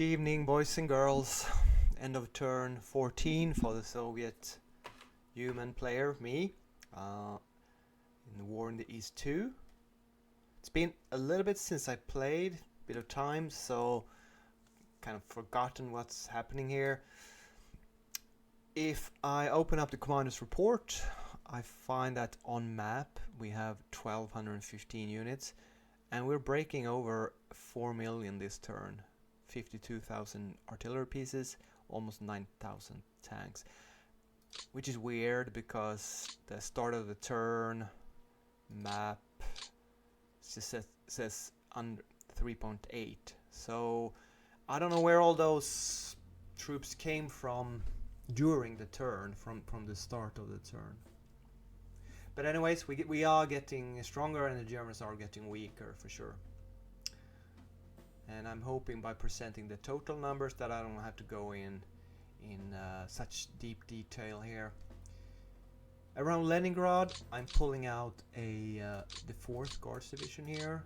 Evening, boys and girls. End of turn 14 for the Soviet human player, me, in the War in the East 2. It's been a little bit since I played, bit of time, so kind of forgotten what's happening here. If I open up the commander's report, I find that on map we have 1215 units, and we're breaking over 4 million this turn. 52,000 artillery pieces, almost 9,000 tanks, which is weird because the start of the turn map just says under 3.8. So I don't know where all those troops came from during the turn, from the start of the turn. But anyways, we are getting stronger and the Germans are getting weaker for sure. And I'm hoping by presenting the total numbers that I don't have to go in such deep detail here. Around Leningrad, I'm pulling out the 4th Guards Division here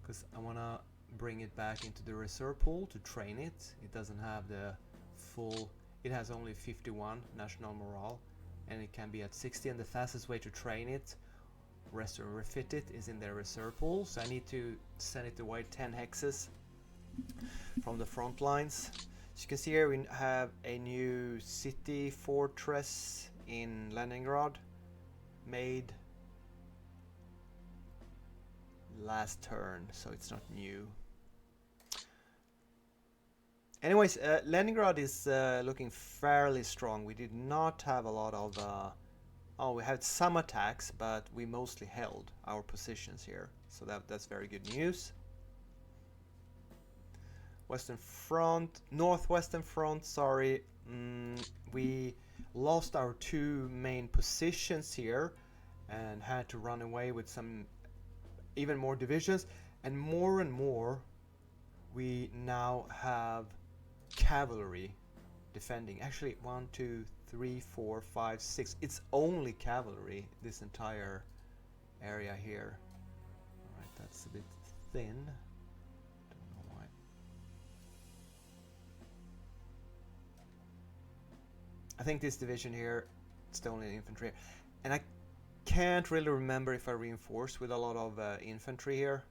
because I want to bring it back into the reserve pool to train it. It doesn't have the full, it has only 51 national morale, and it can be at 60, and the fastest way to train it, rest or refit it, is in the reserve pool. So I need to send it away 10 hexes from the front lines. As you can see here, we have a new city fortress in Leningrad made last turn, so it's not new. Anyways, Leningrad is looking fairly strong. We did not have a lot of we had some attacks, but we mostly held our positions here, so that's very good news. Western Front, Northwestern Front, sorry, we lost our 2 main positions here and had to run away with some even more divisions, and more we now have cavalry defending. Actually, 1, 2, 3, 4, 5, 6. It's only cavalry, this entire area here. Alright, that's a bit thin. I think this division here, it's the only infantry, and I can't really remember if I reinforced with a lot of infantry here.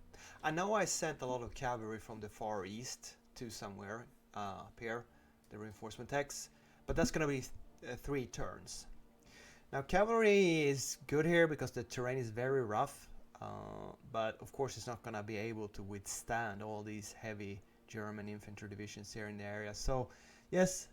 I know I sent a lot of cavalry from the far east to somewhere up here, the reinforcement X, but that's gonna be 3 turns. Now cavalry is good here because the terrain is very rough, but of course it's not gonna be able to withstand all these heavy German infantry divisions here in the area. So yes,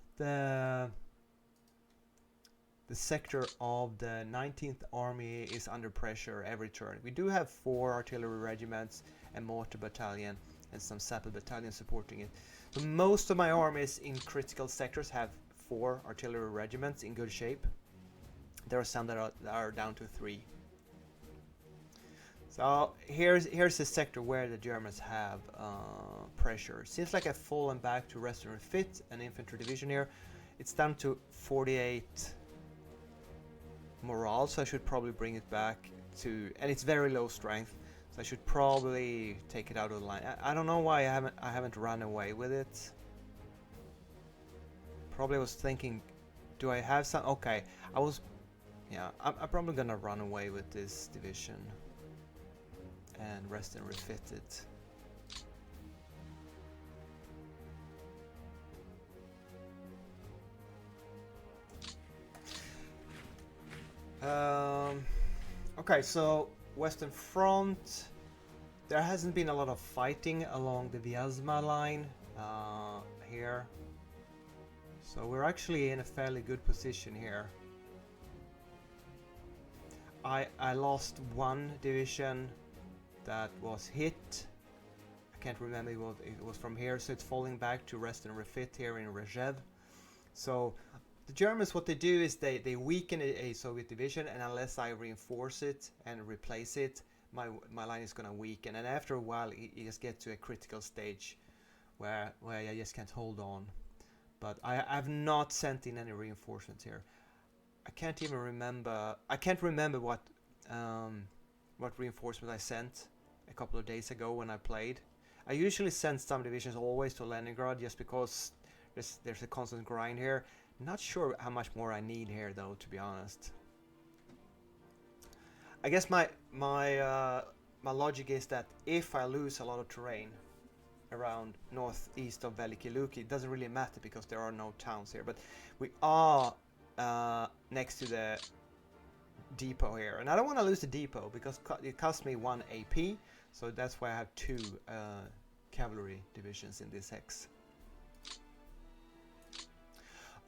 the sector of the 19th Army is under pressure every turn. We do have 4 artillery regiments, a mortar battalion, and some sapper battalions supporting it. So most of my armies in critical sectors have 4 artillery regiments in good shape. There are some that are down to 3. So here's the sector where the Germans have pressure. Seems like I've fallen back to rest and refit an infantry division here. It's down to 48 morale, so I should probably bring it back to, and it's very low strength, so I should probably take it out of the line. I don't know why I haven't run away with it. Probably was thinking, do I have some? Okay, I'm probably gonna run away with this division and rest and refit it. Okay, so Western Front, there hasn't been a lot of fighting along the Vyazma line here, so we're actually in a fairly good position here. I lost 1 division that was hit. I can't remember what it was from here, so it's falling back to rest and refit here in Rezhev. So the Germans, what they do is they weaken a Soviet division, and unless I reinforce it and replace it, my line is gonna weaken, and after a while it just gets to a critical stage where I just can't hold on. But I've not sent in any reinforcements here. I can't even remember. I can't remember what reinforcement I sent a couple of days ago when I played. I usually send some divisions always to Leningrad just because there's a constant grind here. Not sure how much more I need here though, to be honest. I guess my logic is that if I lose a lot of terrain around northeast of Veliki Luki, it doesn't really matter because there are no towns here. But we are next to the depot here, and I don't want to lose the depot because it costs me 1 AP, so that's why I have 2 cavalry divisions in this hex.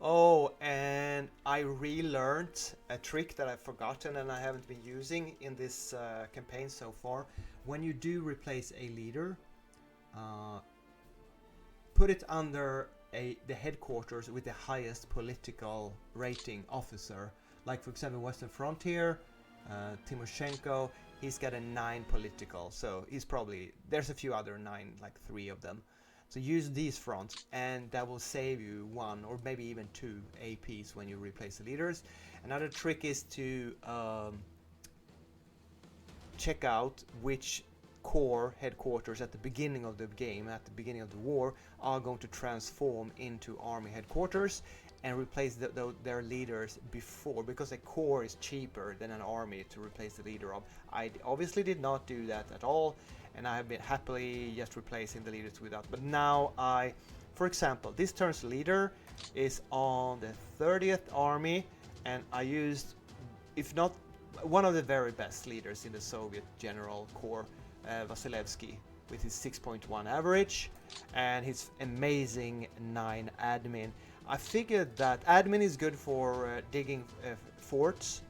Oh, and I relearned a trick that I've forgotten and I haven't been using in this campaign so far. When you do replace a leader, put it under the headquarters with the highest political rating officer. Like for example, Western Frontier, Timoshenko, he's got a 9 political, so he's probably, there's a few other 9, like 3 of them. So use these fronts and that will save you 1 or maybe even 2 APs when you replace the leaders. Another trick is to check out which core headquarters at the beginning of the game, at the beginning of the war, are going to transform into army headquarters and replace their leaders before, because a core is cheaper than an army to replace the leader of. I obviously did not do that at all, and I have been happily just replacing the leaders without. But now for example, this turn's leader is on the 30th army, and I used, if not one of the very best leaders in the Soviet General Corps, Vasilevsky, with his 6.1 average and his amazing 9 admin. I figured that admin is good for digging forts,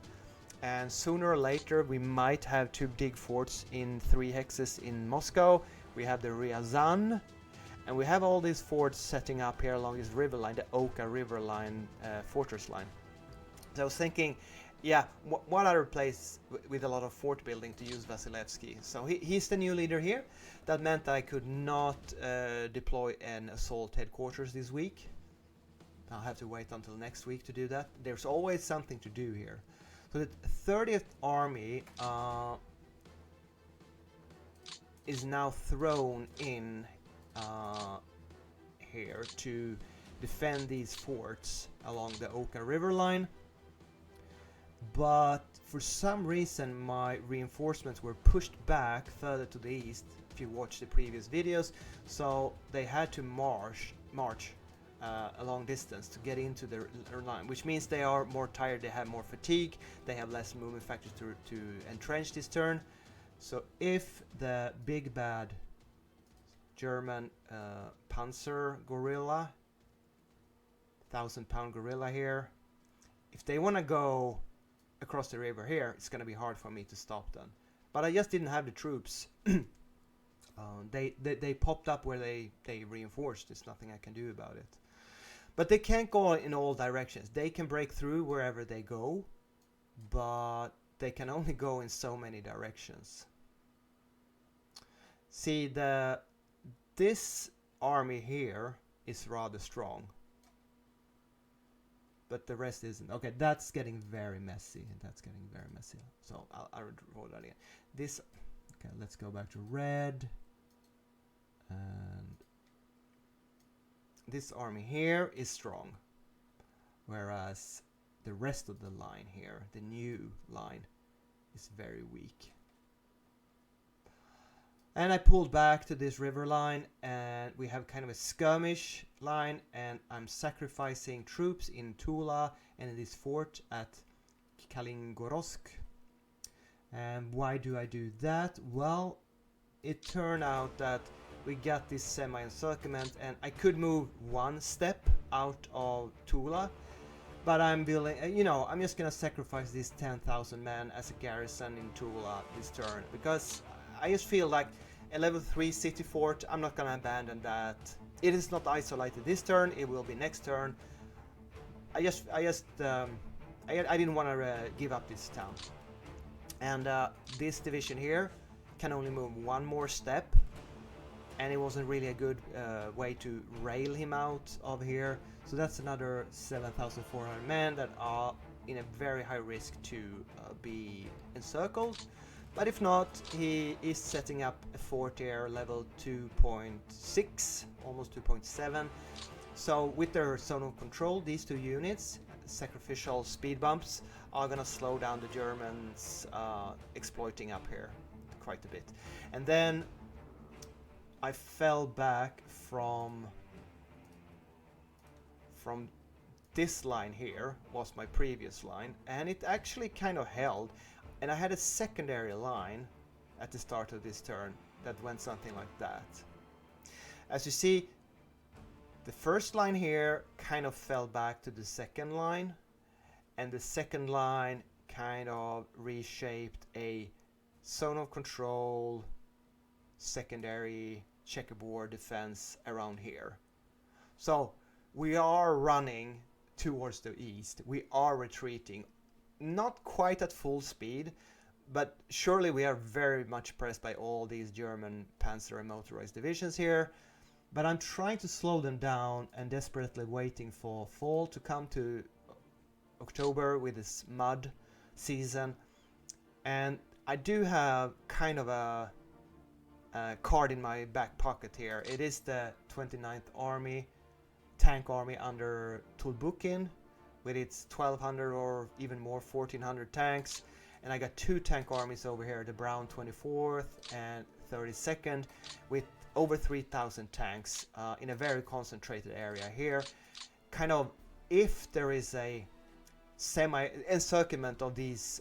and sooner or later we might have to dig forts in 3 hexes in Moscow. We have the Ryazan, and we have all these forts setting up here along this river line, the Oka river line, fortress line. So I was thinking, yeah, what other place with a lot of fort building to use Vasilevsky? So he's the new leader here. That meant that I could not deploy an assault headquarters this week. I'll have to wait until next week to do that. There's always something to do here. So the 30th Army is now thrown in here to defend these forts along the Oka river line. But for some reason my reinforcements were pushed back further to the east, if you watch the previous videos, so they had to march a long distance to get into their line, which means they are more tired, they have more fatigue, they have less movement factors to entrench this turn. So if the big bad German Panzer gorilla, 1,000-pound gorilla here, if they want to go across the river here, it's going to be hard for me to stop them. But I just didn't have the troops. They popped up where they reinforced. There's nothing I can do about it. But they can't go in all directions. They can break through wherever they go, but they can only go in so many directions. See, this army here is rather strong, but the rest isn't. Okay, that's getting very messy. So I'll draw that again. Okay, let's go back to red. And this army here is strong, whereas the rest of the line here, the new line, is very weak. And I pulled back to this river line, and we have kind of a skirmish line, and I'm sacrificing troops in Tula and in this fort at Kalingorodsk. And why do I do that? Well, it turned out that we got this semi-encirclement, and I could move 1 step out of Tula, but I'm building, I'm just gonna sacrifice these 10,000 men as a garrison in Tula this turn, because I just feel like a level 3 city fort, I'm not gonna abandon that. It is not isolated this turn, it will be next turn. I didn't want to give up this town. And this division here can only move 1 more step, and it wasn't really a good way to rail him out of here. So that's another 7,400 men that are in a very high risk to be encircled. But if not, he is setting up a fort here, level 2.6, almost 2.7. So with their zone of control, these two units, sacrificial speed bumps, are gonna slow down the Germans exploiting up here quite a bit. And then I fell back from this line here, was my previous line, and it actually kind of held. And I had a secondary line at the start of this turn that went something like that. As you see, the first line here kind of fell back to the second line, and the second line kind of reshaped a zone of control, secondary checkerboard defense around here. So we are running towards the east. We are retreating, not quite at full speed, but surely we are very much pressed by all these German Panzer and motorized divisions here. But I'm trying to slow them down and desperately waiting for fall to come, to October with this mud season. And I do have kind of a card in my back pocket here. It is the 29th Army, tank army under Tulbukin, with its 1200 or even more 1400 tanks. And I got two tank armies over here, the Brown 24th and 32nd, with over 3,000 tanks in a very concentrated area here. Kind of, if there is a semi-encirclement of these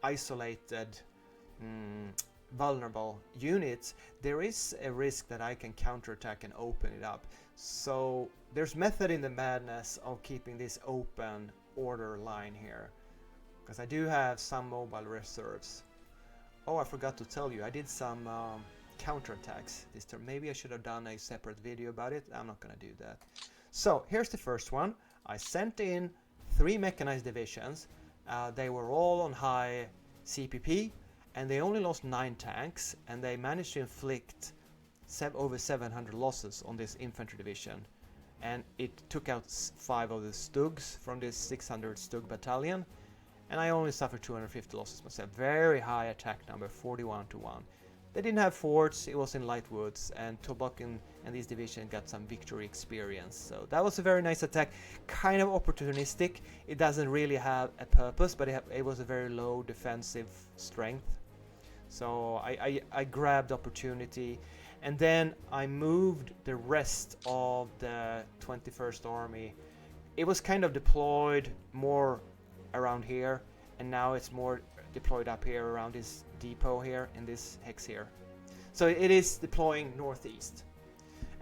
isolated, vulnerable units, there is a risk that I can counterattack and open it up. So there's method in the madness of keeping this open order line here, because I do have some mobile reserves. Oh, I forgot to tell you, I did some counterattacks this turn. Maybe I should have done a separate video about it. I'm not gonna do that. So here's the first one. I sent in 3 mechanized divisions. They were all on high CPP, and they only lost 9 tanks, and they managed to inflict over 700 losses on this infantry division. And it took out 5 of the Stugs from this 600 Stug battalion, and I only suffered 250 losses myself. Very high attack number, 41-1. They didn't have forts, it was in light woods, and Tulbukin and this division got some victory experience. So that was a very nice attack, kind of opportunistic. It doesn't really have a purpose, but it was a very low defensive strength. So I grabbed opportunity, and then I moved the rest of the 21st Army. It was kind of deployed more around here, and now it's more deployed up here around this depot here in this hex here. So it is deploying northeast,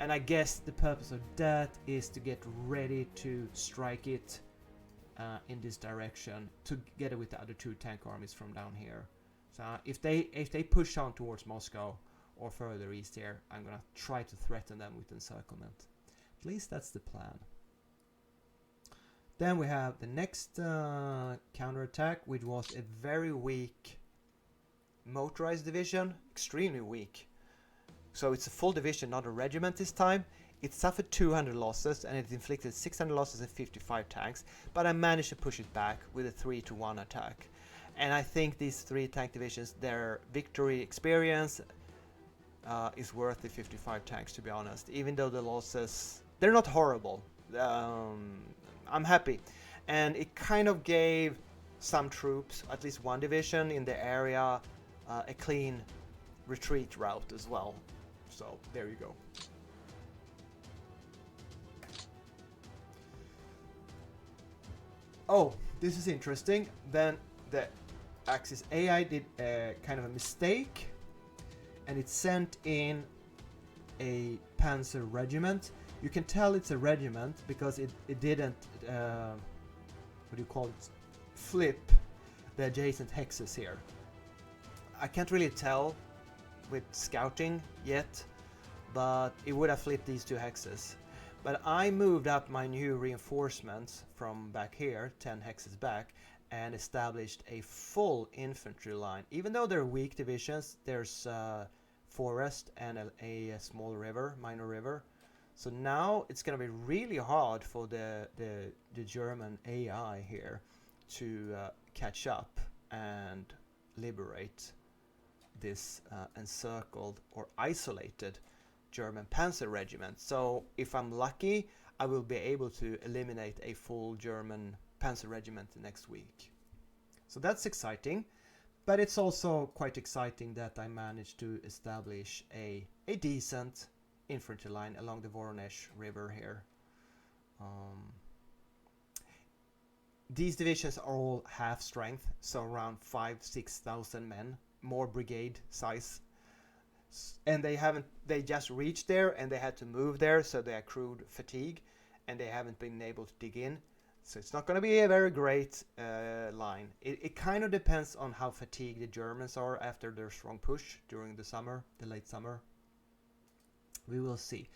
and I guess the purpose of that is to get ready to strike it in this direction together with the other 2 tank armies from down here. So if they push on towards Moscow or further east here, I'm gonna try to threaten them with encirclement. At least that's the plan. Then we have the next counterattack, which was a very weak motorized division, extremely weak. So it's a full division, not a regiment this time. It suffered 200 losses, and it inflicted 600 losses and 55 tanks, but I managed to push it back with a 3-1 attack. And I think these 3 tank divisions, their victory experience is worth the 55 tanks, to be honest. Even though the losses, they're not horrible. I'm happy. And it kind of gave some troops, at least one division in the area, a clean retreat route as well. So there you go. Oh, this is interesting. Then the Axis AI did kind of a mistake, and it sent in a Panzer regiment. You can tell it's a regiment because it didn't, what do you call it, flip the adjacent hexes here. I can't really tell with scouting yet, but it would have flipped these 2 hexes. But I moved up my new reinforcements from back here, 10 hexes back, and established a full infantry line. Even though they're weak divisions, there's forest and a small river, minor river. So now it's going to be really hard for the German AI here to catch up and liberate this encircled or isolated German panzer regiment. So if I'm lucky, I will be able to eliminate a full German panzer regiment next week. So that's exciting, but it's also quite exciting that I managed to establish a decent infantry line along the Voronezh River here. These divisions are all half strength, so around 5,000-6,000 men, more brigade size. And they just reached there and they had to move there, so they accrued fatigue and they haven't been able to dig in. So it's not going to be a very great line. It kind of depends on how fatigued the Germans are after their strong push during the summer, the late summer. We will see.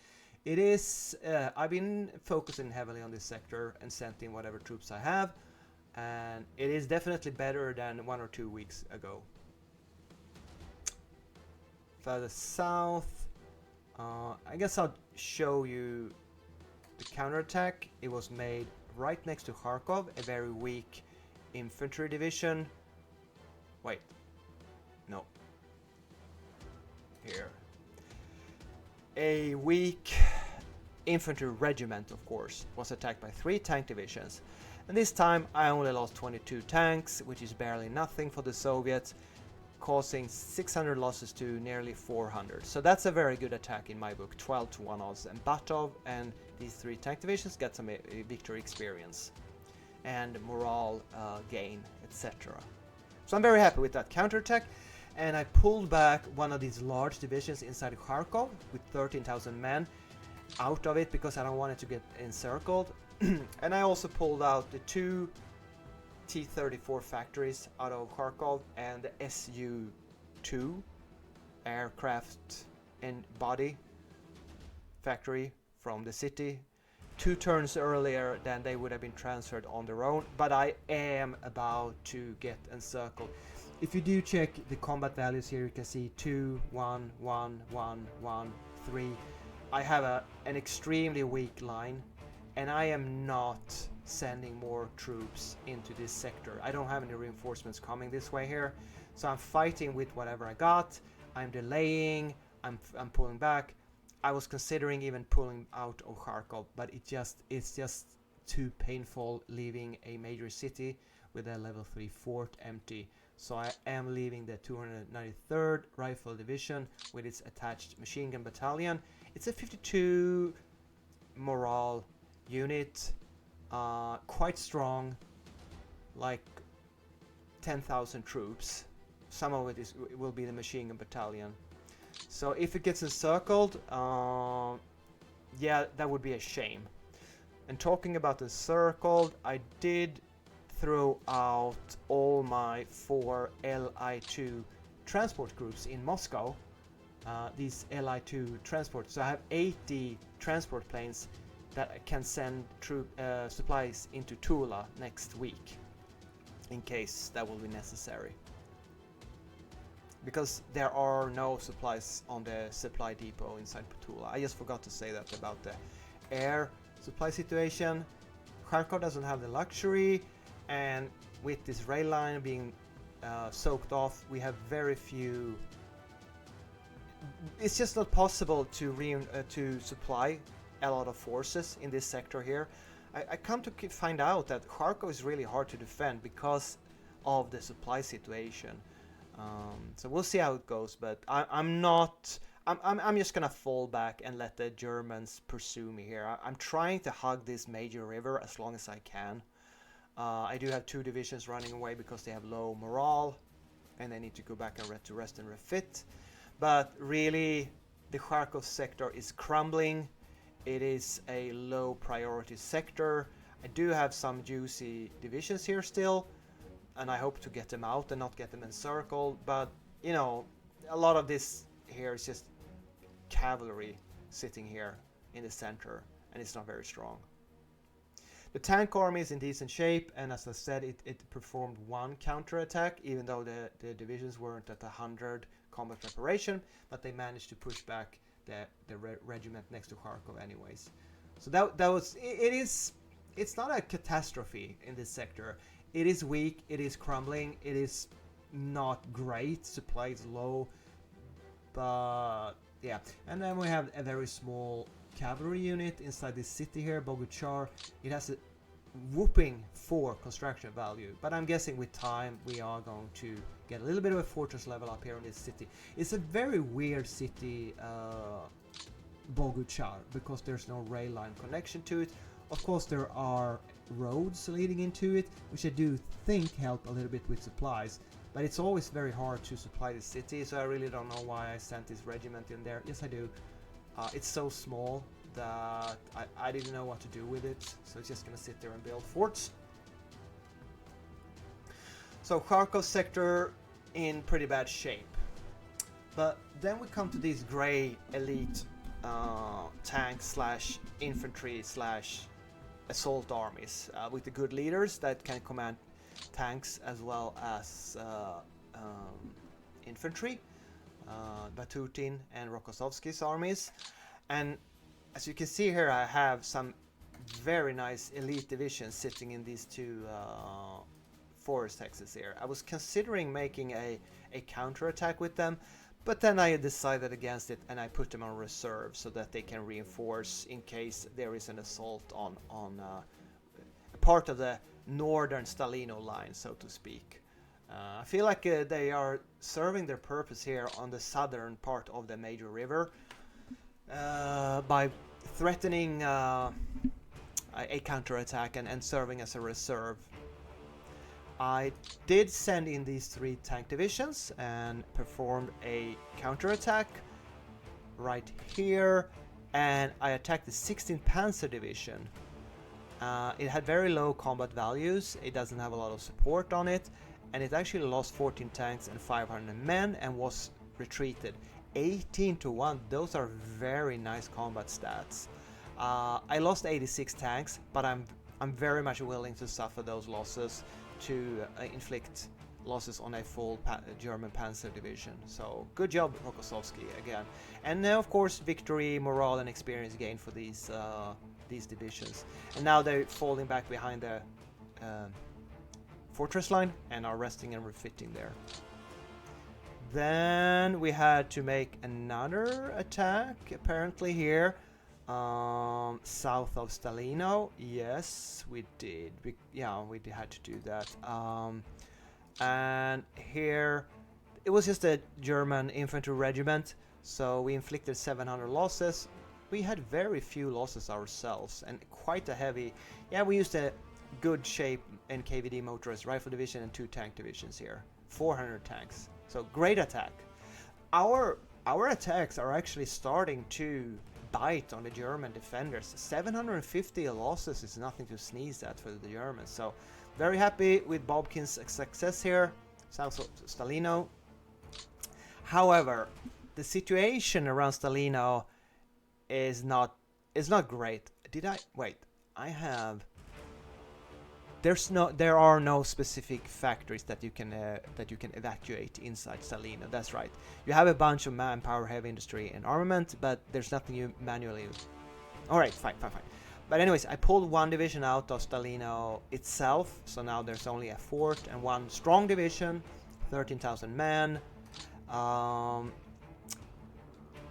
It is, I've been focusing heavily on this sector and sent in whatever troops I have, and it is definitely better than 1 or 2 weeks ago. Further south, I guess I'll show you the counterattack. It was made right next to Kharkov, a very weak infantry division. Wait, no. Here. A weak infantry regiment, of course, was attacked by 3 tank divisions. And this time I only lost 22 tanks, which is barely nothing for the Soviets, causing 600 losses to nearly 400. So that's a very good attack in my book, 12-1 odds. And Batov and these 3 tank divisions get some victory experience and morale gain, etc. So I'm very happy with that counterattack. And I pulled back one of these large divisions inside Kharkov with 13,000 men out of it because I don't want it to get encircled. And I also pulled out the 2 T-34 factories out of Kharkov and the Su-2 aircraft and body factory from the city 2 turns earlier than they would have been transferred on their own, but I am about to get encircled. If you do check the combat values here, you can see 2, 1, 1, 1, 1, 3. I have an extremely weak line, and I am not sending more troops into this sector. I don't have any reinforcements coming this way here, so I'm fighting with whatever I got. I'm delaying, I'm pulling back. I was considering even pulling out of Kharkov, but it's just too painful leaving a major city with a level 3 fort empty. So I am leaving the 293rd Rifle Division with its attached machine gun battalion. It's a 52 morale unit, quite strong, like 10,000 troops. Some of it will be the machine gun battalion. So if it gets encircled, yeah, that would be a shame. And talking about encircled, I did throw out all my 4 Li-2 transport groups in Moscow. These Li-2 transports, so I have 80 transport planes that can send supplies into Tula next week, in case that will be necessary. Because there are no supplies on the supply depot inside Tula. I just forgot to say that about the air supply situation. Kharkov doesn't have the luxury, and with this rail line being soaked off, we have very few. It's just not possible to supply a lot of forces in this sector here. I come to find out that Kharkov is really hard to defend because of the supply situation. So we'll see how it goes, but I'm just gonna fall back and let the Germans pursue me here. I'm trying to hug this major river as long as I can. I do have 2 divisions running away because they have low morale and they need to go back and rest and refit. But really, the Kharkov sector is crumbling. It is a low priority sector. I do have some juicy divisions here still, and I hope to get them out and not get them encircled. But, you know, a lot of this here is just cavalry sitting here in the center, and it's not very strong. The tank army is in decent shape, and as I said, it performed 1 counterattack, even though the divisions weren't at 100 combat preparation, but they managed to push back the regiment next to Kharkov anyways. So that was, it's not a catastrophe in this sector. It is weak, it is crumbling, it is, not great. Supply is low, but yeah. And then we have a very small cavalry unit inside this city here, Boguchar. It has a whooping 4 construction value, but I'm guessing with time we are going to get a little bit of a fortress level up here in this city. It's a very weird city, Boguchar, because there's no rail line connection to it. Of course there are roads leading into it, which I do think help a little bit with supplies, but it's always very hard to supply the city, so I really don't know why I sent this regiment in there. Yes, I do. It's so small that I didn't know what to do with it, so it's just gonna sit there and build forts. So Kharkov sector in pretty bad shape, but then we come to these gray elite tank slash infantry slash assault armies with the good leaders that can command tanks as well as infantry, Batutin and Rokossovsky's armies. And as you can see here, I have some very nice elite divisions sitting in these two forest hexes here. I was considering making a counterattack with them, but then I decided against it and I put them on reserve so that they can reinforce in case there is an assault on a part of the northern Stalino line, so to speak. I feel like they are serving their purpose here on the southern part of the major river by threatening a counterattack and serving as a reserve. I did send in these 3 tank divisions and performed a counterattack right here, and I attacked the 16th Panzer Division. It had very low combat values, it doesn't have a lot of support on it, and it actually lost 14 tanks and 500 men and was retreated. 18-1, those are very nice combat stats. I lost 86 tanks, but I'm very much willing to suffer those losses to inflict losses on a full German Panzer division. So good job, Rokossovsky, again. And now, of course, victory, morale, and experience gain for these divisions. And now they're falling back behind the fortress line and are resting and refitting there. Then we had to make another attack, apparently here, south of Stalino. Yes, we did. We had to do that. And here, it was just a German infantry regiment, so we inflicted 700 losses. We had very few losses ourselves, and quite a heavy. Yeah, we used a good shape NKVD motorized rifle division and 2 tank divisions here. 400 tanks. So great attack. Our attacks are actually starting to bite on the German defenders. 750 losses is nothing to sneeze at for the Germans. So very happy with Bobkin's success here, south of Stalino. However, the situation around Stalino is not great. There are no specific factories that you can evacuate inside Stalino. That's right. You have a bunch of manpower, heavy industry, and armament, but there's nothing you manually. All right, fine. But anyways, I pulled 1 division out of Stalino itself, so now there's only a fort and 1 strong division, 13,000 men.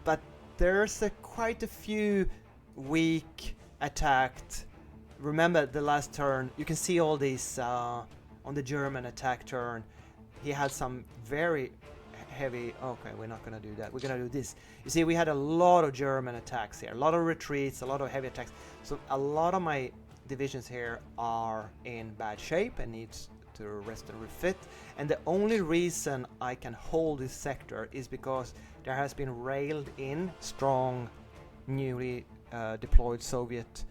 But there's quite a few weak attacked. Remember the last turn, you can see all these on the German attack turn. He had some very heavy. Okay, we're not gonna do that. We're gonna do this. You see, we had a lot of German attacks here, a lot of retreats, a lot of heavy attacks. So a lot of my divisions here are in bad shape and needs to rest and refit. And the only reason I can hold this sector is because there has been railed in strong, newly deployed Soviet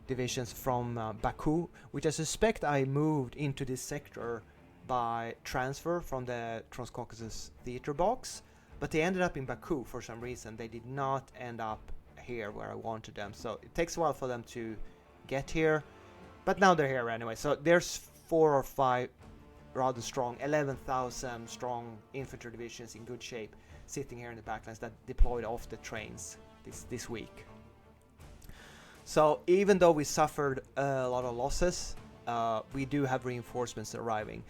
divisions from Baku, which I suspect I moved into this sector by transfer from the Transcaucasus theater box, but they ended up in Baku for some reason. They did not end up here where I wanted them, so it takes a while for them to get here, but now they're here anyway. So there's 4 or 5 rather strong, 11,000 strong infantry divisions in good shape sitting here in the backlines that deployed off the trains this week. So even though we suffered a lot of losses, we do have reinforcements arriving.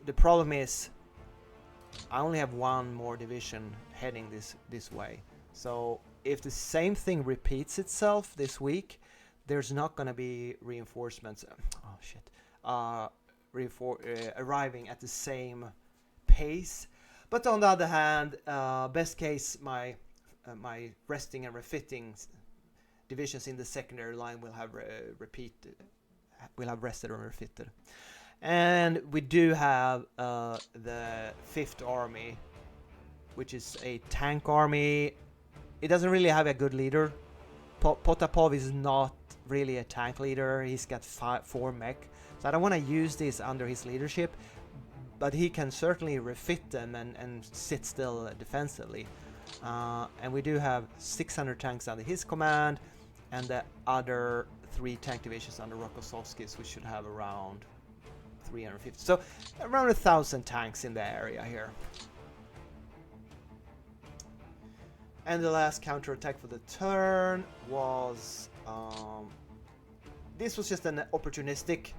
The problem is I only have one more division heading this way. So if the same thing repeats itself this week, there's not going to be reinforcements. Oh shit! Arriving at the same pace. But on the other hand, best case, my resting and refitting divisions in the secondary line will have rested and refitted. And we do have the 5th Army, which is a tank army. It doesn't really have a good leader. Potapov is not really a tank leader. He's got 4 mech. So I don't want to use this under his leadership. But he can certainly refit them and sit still defensively. And we do have 600 tanks under his command. And the other 3 tank divisions under Rokossovsky's, we should have around 350. So around 1,000 tanks in the area here. And the last counterattack for the turn was... this was just an opportunistic.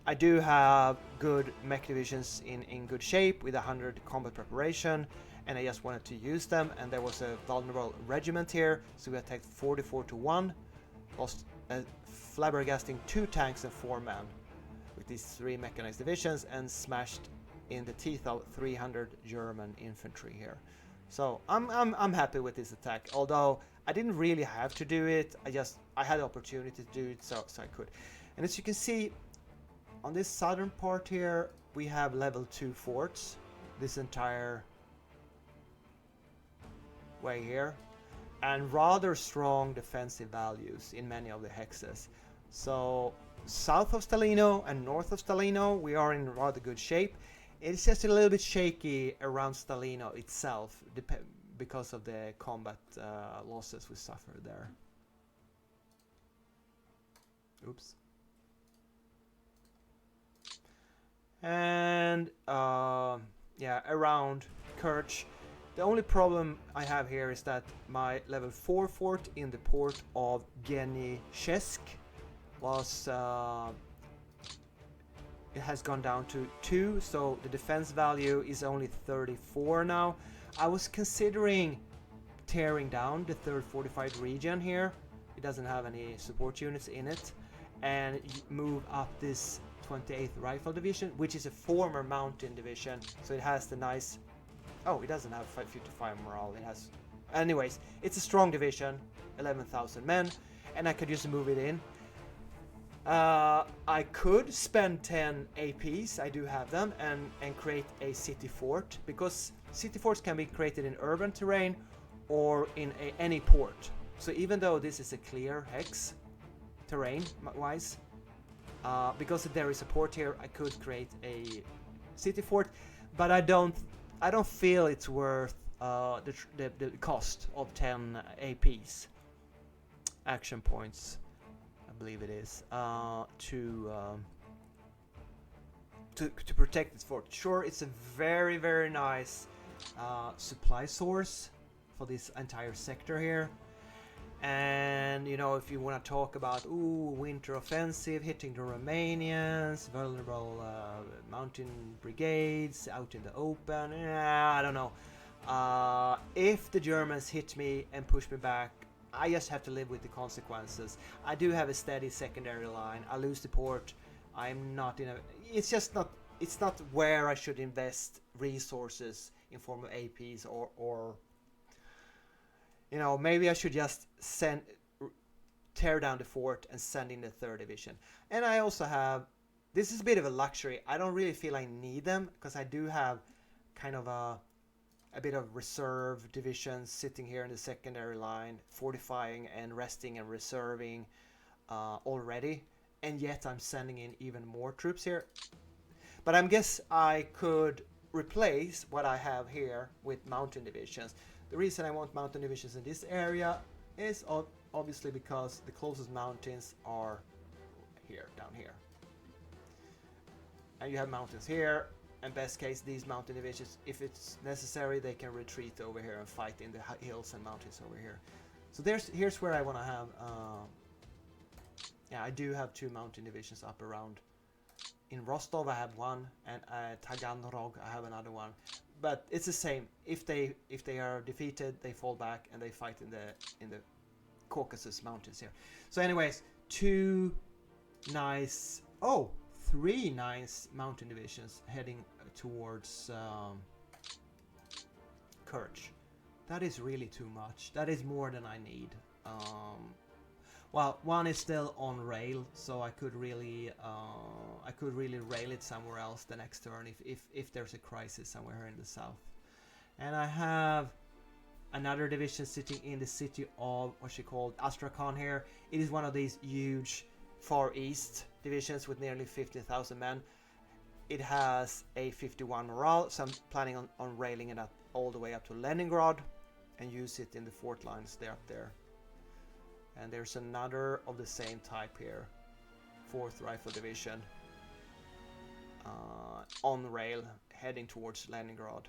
I do have good mech divisions in good shape with 100 combat preparation, and I just wanted to use them, and there was a vulnerable regiment here, so we attacked 44-1, lost flabbergasting 2 tanks and 4 men with these 3 mechanized divisions, and smashed in the teeth of 300 German infantry here. So I'm happy with this attack, although I didn't really have to do it. I had the opportunity to do it, so I could. And as you can see, on this southern part here, we have level 2 forts, this entire way here, and rather strong defensive values in many of the hexes. So south of Stalino and north of Stalino, we are in rather good shape. It's just a little bit shaky around Stalino itself because of the combat losses we suffered there. Oops. And yeah, around Kerch. The only problem I have here is that my level 4 fort in the port of Genyshevsk was it has gone down to 2, so the defense value is only 34 now. I was considering tearing down the 3rd fortified region here. It doesn't have any support units in it, and move up this 28th Rifle Division, which is a former mountain division, so it has the nice... Oh, it doesn't have 55 morale. It has... Anyways, it's a strong division, 11,000 men, and I could just move it in. I could spend 10 APs, I do have them, and create a city fort, because city forts can be created in urban terrain or in any port. So even though this is a clear hex, terrain-wise, because there is a port here, I could create a city fort, but I don't feel it's worth the cost of 10 APs, action points, I believe it is, to protect this fort. Sure, it's a very, very nice supply source for this entire sector here. And, you know, if you want to talk about, winter offensive, hitting the Romanians, vulnerable mountain brigades out in the open, I don't know. If the Germans hit me and push me back, I just have to live with the consequences. I do have a steady secondary line. I lose the port. I'm not in a... It's just not... It's not where I should invest resources in form of APs or you know, maybe I should just tear down the fort and send in the 3rd division. And I also have, this is a bit of a luxury. I don't really feel I need them, because I do have kind of a bit of reserve divisions sitting here in the secondary line, fortifying and resting and reserving already. And yet I'm sending in even more troops here. But I guess I could replace what I have here with mountain divisions. The reason I want mountain divisions in this area is obviously because the closest mountains are here, down here. And you have mountains here, and best case, these mountain divisions, if it's necessary, they can retreat over here and fight in the hills and mountains over here. So here's where I want to have, yeah, I do have 2 mountain divisions up around. In Rostov I have 1, and Taganrog I have another one. but it's the same. If they are defeated, they fall back and they fight in the Caucasus Mountains here. So anyways, three nice mountain divisions heading towards Kerch. That is really too much. That is more than I need. Well, one is still on rail, so I could really rail it somewhere else the next turn if there's a crisis somewhere in the south. And I have another division sitting in the city of what's she called, Astrakhan here. It is one of these huge Far East divisions with nearly 50,000 men. It has a 51 morale, so I'm planning on railing it up all the way up to Leningrad and use it in the fort lines there up there. And there's another of the same type here, 4th Rifle Division, on rail heading towards Leningrad.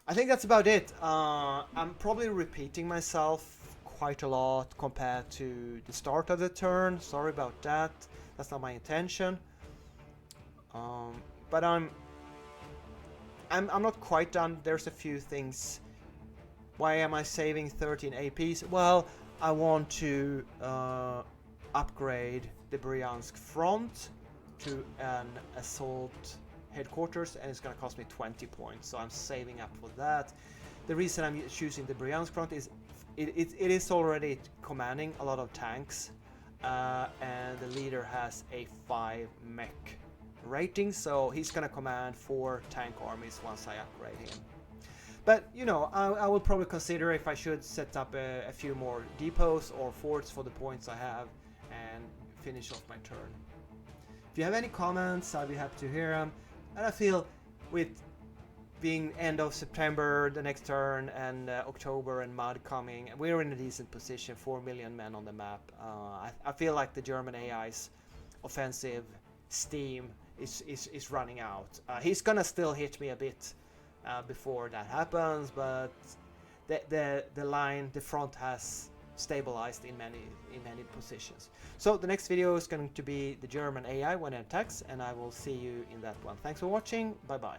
I think that's about it. I'm probably repeating myself quite a lot compared to the start of the turn. Sorry about that. That's not my intention. But I'm not quite done. There's a few things. Why am I saving 13 APs? Well, I want to upgrade the Bryansk front to an assault headquarters, and it's going to cost me 20 points, so I'm saving up for that. The reason I'm choosing the Bryansk front is it is already commanding a lot of tanks, and the leader has a 5 mech rating, so he's going to command 4 tank armies once I upgrade him. But, you know, I will probably consider if I should set up a few more depots or forts for the points I have and finish off my turn. If you have any comments, I'll be happy to hear them. And I feel with being end of September, the next turn, and October and Mud coming, we're in a decent position, 4 million men on the map. I feel like the German AI's offensive steam is running out. He's gonna still hit me a bit before that happens, but the line, the front has stabilized in many positions. So the next video is going to be the German AI when it attacks, and I will see you in that one. Thanks for watching. Bye bye.